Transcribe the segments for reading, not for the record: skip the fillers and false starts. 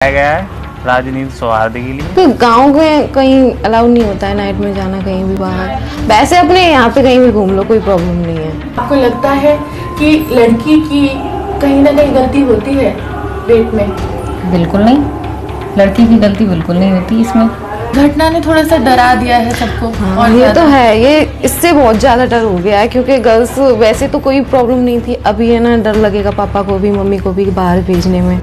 गया है राजनीति सौहार्द के लिए। तो गांव में कहीं अलाउ नहीं होता है नाइट में जाना कहीं भी बाहर। वैसे अपने यहाँ पे कहीं भी घूम लो, कोई प्रॉब्लम नहीं है। आपको लगता है कि लड़की की कहीं ना कहीं गलती होती है रेप में? बिल्कुल नहीं, लड़की की गलती बिल्कुल नहीं होती इसमें। घटना ने थोड़ा सा डरा दिया है सबको। हाँ, और ये तो है, ये इससे बहुत ज़्यादा डर हो गया है क्योंकि गर्ल्स वैसे तो कोई प्रॉब्लम नहीं थी, अभी है ना डर लगेगा पापा को भी मम्मी को भी बाहर भेजने में।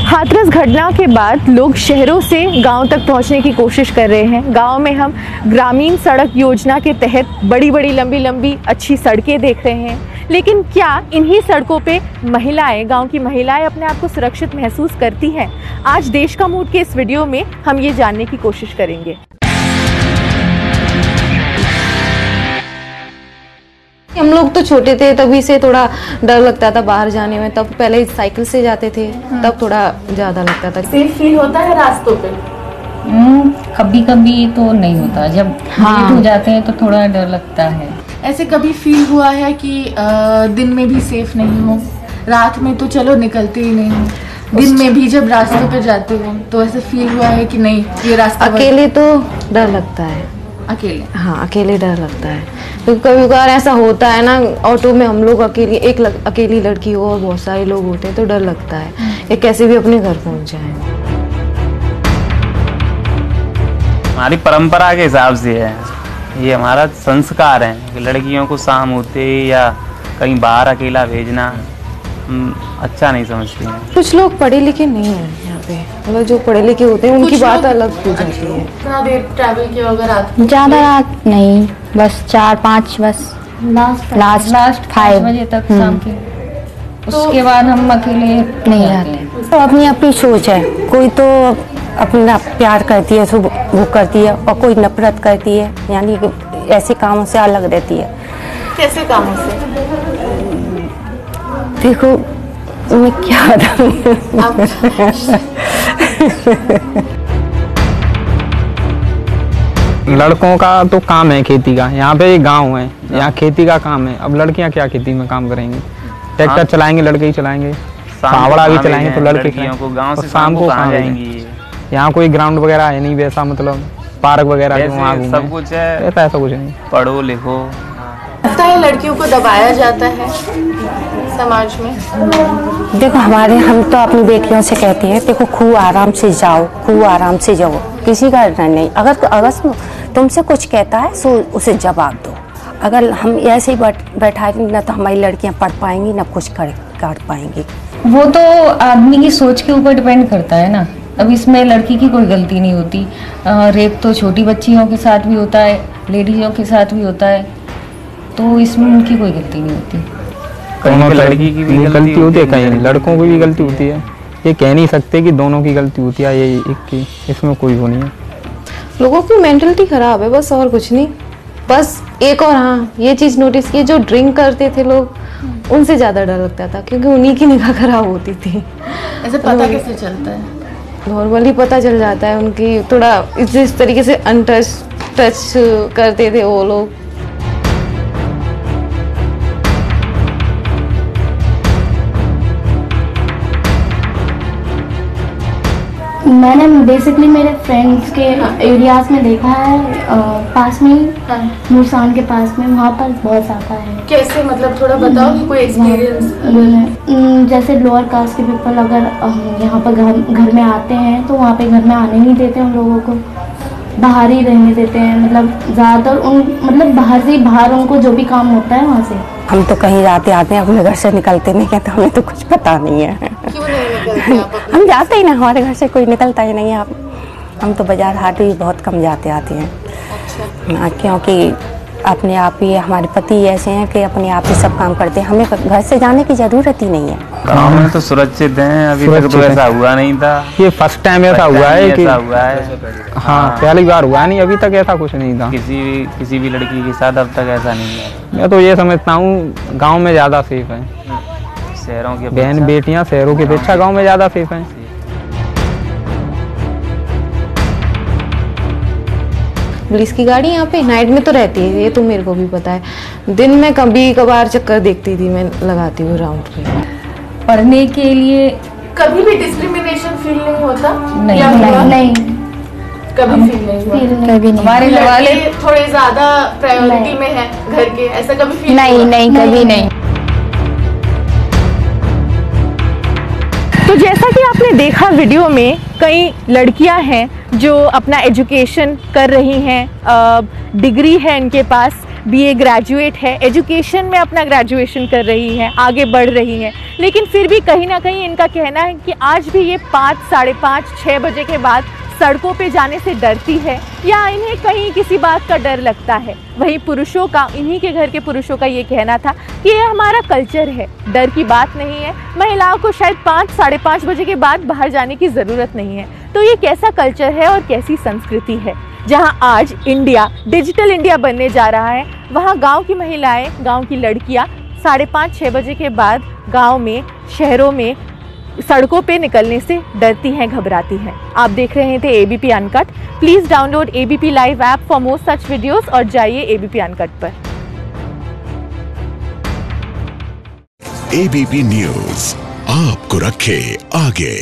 हाथरस घटना के बाद लोग शहरों से गांव तक पहुंचने की कोशिश कर रहे हैं। गांव में हम ग्रामीण सड़क योजना के तहत बड़ी बड़ी लंबी लंबी अच्छी सड़कें देख रहे हैं, लेकिन क्या इन्हीं सड़कों पे महिलाएं, गांव की महिलाएं अपने आप को सुरक्षित महसूस करती हैं? आज देश का मूड के इस वीडियो में हम ये जानने की कोशिश करेंगे। हम लोग तो छोटे थे तभी से थोड़ा डर लगता था बाहर जाने में, तब पहले साइकिल से जाते थे तब थोड़ा ज़्यादा लगता था। सेफ फील होता है रास्तों पे? कभी कभी तो नहीं होता, जब लेट हो जाते हैं तो थोड़ा डर लगता है। ऐसे कभी फील हुआ है कि दिन में भी सेफ नहीं हो? रात में तो चलो निकलते ही नहीं हो, दिन में भी जब रास्तों पे जाते हो तो ऐसे फील हुआ है कि नहीं ये रास्ता? अकेले तो डर लगता है। अकेले? हाँ, अकेले डर लगता है क्योंकि कभी कभार ऐसा होता है ना, ऑटो में हम लोग अकेली अकेली लड़की हो और बहुत सारे लोग होते हैं तो डर लगता है ये कैसे भी अपने घर पहुंच जाए। हमारी परंपरा के हिसाब से है, ये हमारा संस्कार है कि लड़कियों को शाम होते या कहीं बाहर अकेला भेजना अच्छा नहीं समझते हैं। कुछ लोग पढ़े लिखे नहीं हैं यहाँ पे, मतलब जो पढ़े लिखे होते हैं उनकी बात अलग हो जाती है। कितना देर ट्रैवल किया होगा रात? ज़्यादा रात नहीं, बस 4-5 बस लास्ट 5 बजे तक शाम के। उसके बाद हम अकेले नहीं आते। तो अपनी अपनी सोच है, कोई तो अपना प्यार करती है तो वो करती है और कोई नफरत करती है, यानी कि ऐसे कामों से अलग रहती है। कैसे कामों से? देखो मैं क्या बताऊं। लड़कों का तो काम है खेती का, यहाँ पे गांव है, यहाँ खेती का काम है। अब लड़कियाँ क्या खेती में काम करेंगी? ट्रैक्टर चलाएंगे लड़के ही चलाएंगे, फावड़ा भी चलाएंगे तो लड़के चलाएंगे। शाम को कहाँ जाएंगी? यहाँ कोई ग्राउंड वगैरह है नहीं वैसा, मतलब पार्क वगैरह वहाँ सब कुछ है, ऐसा कुछ नहीं। पढ़ो लिखो। लगता है लड़कियों को दबाया जाता है समाज में? देखो हम तो अपनी बेटियों से कहते हैं, देखो खूब आराम से जाओ, खूब आराम से जाओ, किसी का डर नहीं। अगर तुमसे कुछ कहता है तो उसे जवाब दो। अगर हम ऐसे ही बैठाएंगे ना तो हमारी लड़कियां पढ़ पाएंगी ना कुछ कर पाएंगी। वो तो आदमी की सोच के ऊपर डिपेंड करता है ना। अब इसमें लड़की की कोई गलती नहीं होती। रेप तो छोटी बच्चियों के साथ भी होता है, लेडीजों के साथ भी होता है, तो इसमें उनकी कोई गलती नहीं होती। लड़की की भी गलती होती है, कहीं लड़कों की भी गलती होती है। ये कह नहीं सकते कि दोनों की गलती होती है, ये एक की, इसमें कोई वो नहीं है। लोगों की मेंटलिटी खराब है बस, और कुछ नहीं। बस एक और हाँ ये चीज़ नोटिस की, जो ड्रिंक करते थे लोग उनसे ज़्यादा डर लगता था क्योंकि उन्हीं की निगाह खराब होती थी। ऐसे पता कैसे चलता है? नॉर्मली पता चल जाता है, उनकी थोड़ा इस तरीके से टच करते थे वो लोग। मैंने बेसिकली मेरे फ्रेंड्स के एरियाज में देखा है, पास में ही मुरसान के पास में, वहाँ पर बहुत ज़्यादा है। कैसे, मतलब थोड़ा बताओ कि कोई एक्सपीरियंस? जैसे लोअर कास्ट के पीपल अगर यहाँ पर घर में आते हैं तो वहाँ पे घर में आने नहीं देते, उन लोगों को बाहर ही रहने देते हैं। मतलब ज़्यादातर बाहर से बाहर उनको जो भी काम होता है वहाँ से। हम तो कहीं जाते आते हैं, अपने घर से निकलते नहीं है, तो हमें तो कुछ पता नहीं है। क्यों नहीं निकलते आप? हम जाते ही ना, हमारे घर से कोई निकलता ही नहीं है। हम तो बाजार हाट भी बहुत कम जाते आते हैं। अच्छा। क्योंकि अपने आप ही हमारे पति ऐसे हैं कि अपने आप ही सब काम करते हैं, हमें घर से जाने की जरूरत ही नहीं है। गाँव में तो सुरक्षित हैं, अभी तक तो ऐसा हुआ नहीं था। ये फर्स्ट टाइम ऐसा हुआ है कि हाँ पहली बार हुआ नहीं, अभी तक ऐसा कुछ नहीं था किसी भी लड़की के साथ अब तक ऐसा नहीं है। मैं तो ये समझता हूँ गांव में ज़्यादा सेफ है। शहरों की बहन बेटियां शहरों की अपेक्षा गांव में ज़्यादा सेफ हैं। पुलिस की गाड़ी यहाँ पे नाइट में तो रहती है, ये तो मेरे को भी पता है। दिन में कभी कभार चक्कर देखती थी मैं, लगाती हूँ राउंड पे। पढ़ने के लिए कभी भी डिस्क्रिमिनेशन फील नहीं होता? नहीं कभी फील नहीं हुआ? कभी नहीं। हमारे वाले थोड़े ज्यादा प्रायोरिटी में है घर के, ऐसा कभी फील नहीं कभी नहीं। तो जैसा कि आपने देखा वीडियो में, कई लड़कियां हैं जो अपना एजुकेशन कर रही हैं, डिग्री है इनके पास, बीए ग्रेजुएट है, एजुकेशन में अपना ग्रेजुएशन कर रही हैं, आगे बढ़ रही हैं, लेकिन फिर भी कहीं ना कहीं इनका कहना है कि आज भी ये 5, साढ़े 5, 6 बजे के बाद सड़कों पे जाने से डरती है या इन्हें कहीं किसी बात का डर लगता है। वहीं पुरुषों का, इन्हीं के घर के पुरुषों का ये कहना था कि ये हमारा कल्चर है, डर की बात नहीं है, महिलाओं को शायद 5, साढ़े 5 बजे के बाद बाहर जाने की ज़रूरत नहीं है। तो ये कैसा कल्चर है और कैसी संस्कृति है? जहाँ आज इंडिया डिजिटल इंडिया बनने जा रहा है, वहाँ गाँव की महिलाएँ, गाँव की लड़कियाँ 5:30, 6 बजे के बाद गाँव में, शहरों में सड़कों पे निकलने से डरती हैं, घबराती हैं। आप देख रहे थे ABP uncut. Please download ABP live app for more such videos और जाइए एबीपी अनकट पर। एबीपी न्यूज़ आपको रखे आगे।